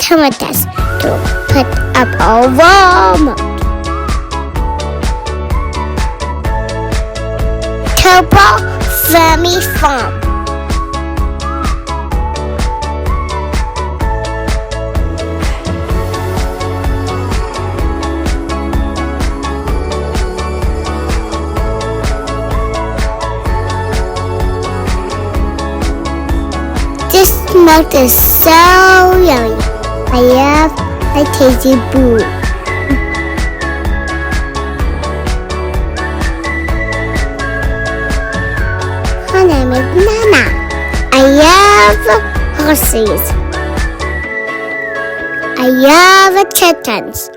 tomatoes to put up a wall. Kalebaugh Family Farm. This milk is so yummy. I love a tasty brew. Her name is Nana. I love horses. I love chickens.